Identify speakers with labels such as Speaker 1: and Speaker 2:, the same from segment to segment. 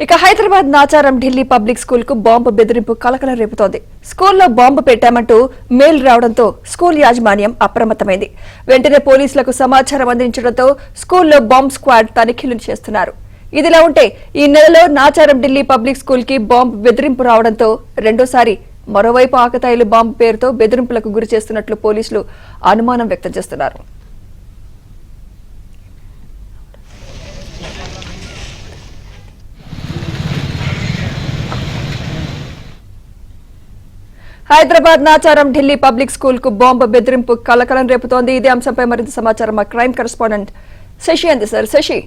Speaker 1: ఇక Hyderabad Nacharam Delhi public school కు bomb బెదిరింపు కలకలం రేపుతోంది. స్కూల్లో బాంబు పెట్టామంటూ మెయిల్ రావడంతో స్కూల్ యాజమాన్యం అప్రమత్తమైంది. వెంటనే పోలీసులకు సమాచారం అందించడంతో స్కూల్లో బాంబ్ స్క్వాడ్ తనిఖీలు చేస్తున్నారు. ఇదిలా ఉంటే ఈ నెలలో నాచారం ఢిల్లీ పబ్లిక్ స్కూల్ కి బాంబు బెదిరింపు రావడంతో రెండోసారి మరోవైపు ఆకతాయిలు బాంబు పేరుతో బెదిరింపులకు గురి చేస్తున్నట్లు పోలీసులు అనుమానం వ్యక్తం చేస్తున్నారు. హైదరాబాద్ నాచారం ఢిల్లీ పబ్లిక్ స్కూల్ కు బాంబు బెదిరింపు కలకలం రేపుతోంది. ఇదే అంశంపై మరింత సమాచారం మా క్రైమ్ కరెస్పాండెంట్ శశి అందిస్తారు. శశి,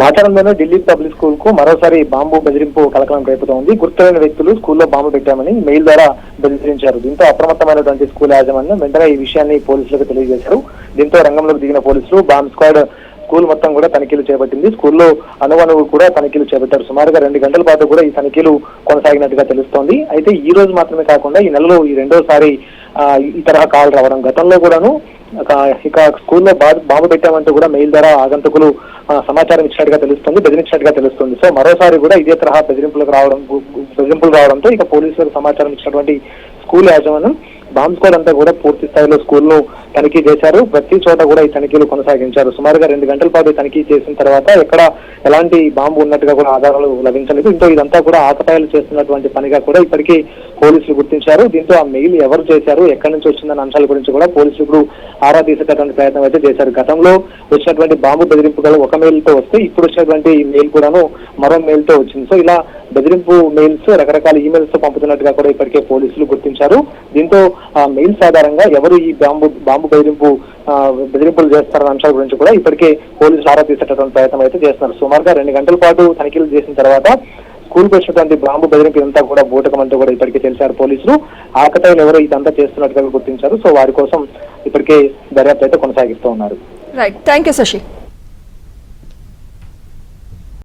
Speaker 2: నాచారంలోని ఢిల్లీ పబ్లిక్ స్కూల్ కు మరోసారి బాంబు బెదిరింపు కలకలం రేపుతోంది. గుర్తులేని వ్యక్తులు స్కూల్లో బాంబు పెట్టామని మెయిల్ ద్వారా బెదిరించారు. దీంతో అప్రమత్తమైనటువంటి స్కూల్ యాజమాన్యం వెంటనే ఈ విషయాన్ని పోలీసులకు తెలియజేశారు. దీంతో రంగంలోకి దిగిన పోలీసులు బాంబ్ స్క్వాడ్ స్కూల్ మొత్తం కూడా తనిఖీలు చేపట్టింది. స్కూల్లో అణువణువు కూడా తనిఖీలు చేపట్టారు. సుమారుగా 2 గంటల పాటు కూడా ఈ తనిఖీలు కొనసాగినట్టుగా తెలుస్తోంది. అయితే ఈ రోజు మాత్రమే కాకుండా ఈ నెలలో ఈ రెండోసారి ఈ తరహా కాల్ రావడం, గతంలో కూడాను ఇక స్కూల్లో బాంబు పెట్టామంటూ కూడా మెయిల్ ద్వారా ఆగంతకులు సమాచారం ఇచ్చినట్టుగా తెలుస్తుంది, బెదిరించినట్టుగా తెలుస్తుంది. సో మరోసారి కూడా ఇదే తరహా బెదిరింపులు రావడంతో ఇక పోలీసులకు సమాచారం ఇచ్చినటువంటి స్కూల్ యాజమాన్యం బాంబ్ స్క్వాడ్ అంతా కూడా పూర్తి స్థాయిలో స్కూల్ను తనిఖీ చేశారు. ప్రతి చోట కూడా ఈ తనిఖీలు కొనసాగించారు. సుమారుగా 2 గంటల పాటు తనిఖీ చేసిన తర్వాత ఎక్కడ ఎలాంటి బాంబు ఉన్నట్టుగా కూడా ఆధారాలు లభించలేదు. దీంతో ఇదంతా కూడా ఆకతాయిలు చేస్తున్నటువంటి పనిగా కూడా ఇప్పటికీ పోలీసులు గుర్తించారు. దీంతో ఆ మెయిల్ ఎవరు చేశారు, ఎక్కడి నుంచి వచ్చిందన్న అంశాల గురించి కూడా పోలీసులు ఇప్పుడు ఆరా తీసేటటువంటి ప్రయత్నం అయితే చేశారు. గతంలో వచ్చినటువంటి బాంబు బెదిరింపులు ఒక మెయిల్ తో వస్తే ఇప్పుడు వచ్చినటువంటి మెయిల్ కూడాను మరో మెయిల్ తో వచ్చింది. సో ఇలా బెదిరింపు మెయిల్స్ రకరకాల ఈమెయిల్స్ తో పంపుతున్నట్టుగా కూడా ఇప్పటికే పోలీసులు గుర్తించారు. దీంతో ఆ మెయిల్స్ ఆధారంగా ఎవరు ఈ బాంబు బెదిరింపులు చేస్తారన్న అంశాల గురించి కూడా ఇప్పటికే పోలీసులు ఆరా తీసేటటువంటి ప్రయత్నం అయితే చేస్తున్నారు. సుమారుగా 2 గంటల పాటు తనిఖీలు చేసిన తర్వాత స్కూల్కి వచ్చినటువంటి బాంబు బెదిరింపు ఇదంతా కూడా బూటకమంటూ కూడా ఇప్పటికే తెలిసారు పోలీసులు. ఆకతాయిలు ఎవరు ఇదంతా చేస్తున్నట్టుగా గుర్తించారు. సో వారి కోసం ఇప్పటికే దర్యాప్తు అయితే కొనసాగిస్తూ ఉన్నారు.
Speaker 1: Right, thank you Shashi.